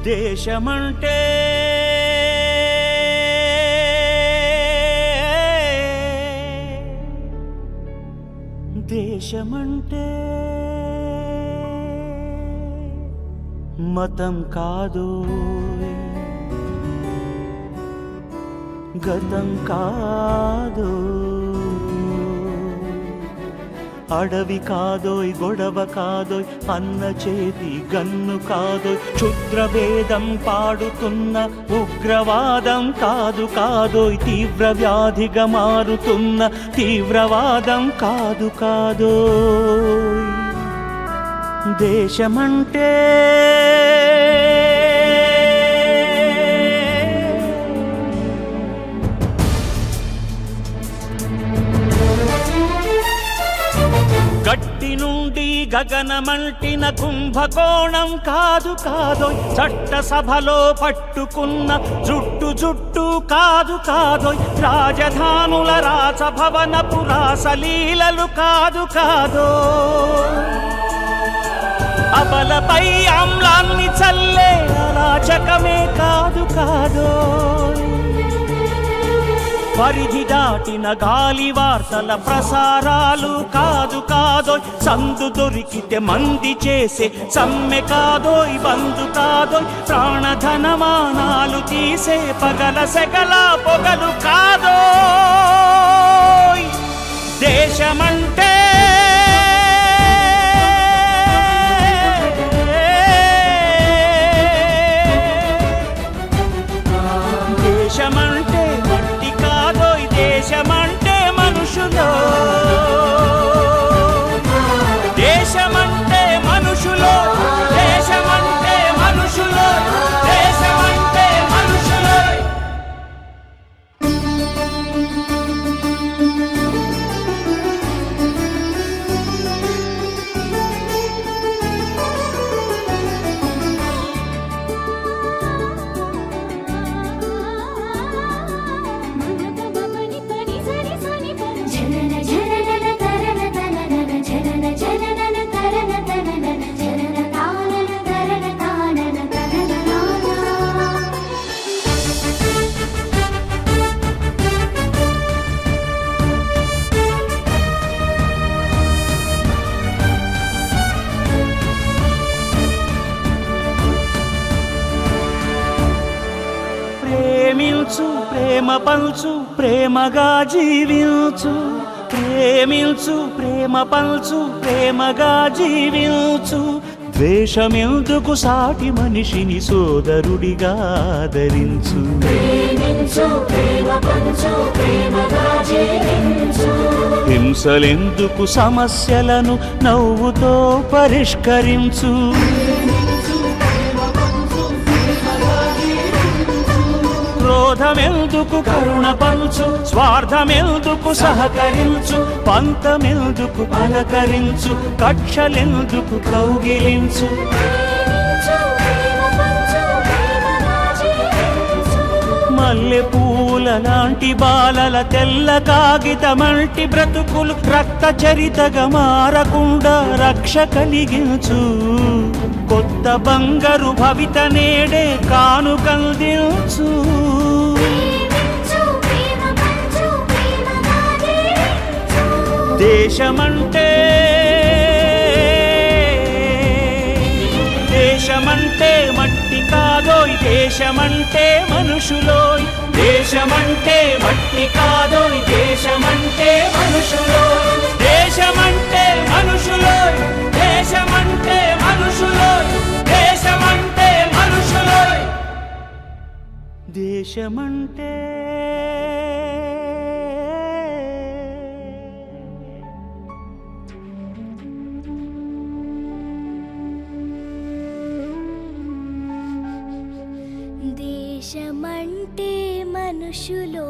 దేశమంటే దేశమంటే మతం కాదు, గతం కాదు, అడవి కాదోయ్, గొడవ కాదోయ్, అన్న చేతి గన్ను కాదోయ్, క్షుద్రభేదం పాడుతున్న ఉగ్రవాదం కాదు కాదోయ్, తీవ్ర వ్యాధిగా మారుతున్న తీవ్రవాదం కాదు కాదోయ్. దేశమంటే గట్టి నుండి గగనమంటిన కుంభకోణం కాదు కాదోయ్, చట్టసభలో పట్టుకున్న జుట్టు జుట్టు కాదు కాదోయ్, రాజధానుల రాజభవనపు రాసలీలలు కాదు కాదోయ్, అబలపై ఆమ్లాన్ని చల్లే అరాచకమే కాదు కాదోయ్, పరిధి దాటిన గాలి వార్తల ప్రసారాలు కాదు కాదోయ్, సందు దొరికితే మంది చేసే సమ్మె కాదోయ్, బంధు కాదోయ్, ప్రాణధనమానాలు తీసే పగల సెగల పొగలు కాదోయ్. దేశమంటే దేశమంటే మట్టి కాదోయ్, దేశమంటే మనుషులో, దేశమంటే మనుషులో, దేశమంటే మనుషులో, దేశమంటే మనుషులో. ప్రేమించు, ప్రేమ పంచు, ప్రేమగా జీవించు, ప్రేమించు, ప్రేమ పంచు, ప్రేమగా జీవించు, ద్వేషమెందుకు సాటి మనిషిని సోదరుడిగా ఆదరించు, హింసలెందుకు సమస్యలను నవ్వుతో పరిష్కరించు, క్రోధమెందుకు కరుణ పంచు, స్వార్థమెందుకు సహకరించు, పంతమెందుకు పలకరించు, కక్షలెందుకు కౌగిలించు. మల్లె పూల లాంటి బాలల తెల్ల కాగితమంటి బ్రతుకులు రక్త చరితగా మారకుండా రక్ష కలిగించు, కొత్త బంగారు భవిత నేడే కానుకందించు. దేశమంటే దేశమంటే మట్టి కాదోయ్, దేశమంటే మనుషులోయ్, దేశమంటే మట్టి కాదోయ్, దేశమంటే మనుషులోయ్, దేశమంటే మనుషులోయ్, దేశమంటే మనుషులోయ్, దేశమంటే మనుషులోయ్. దేశమంటే దేశమంటే మనుషులో.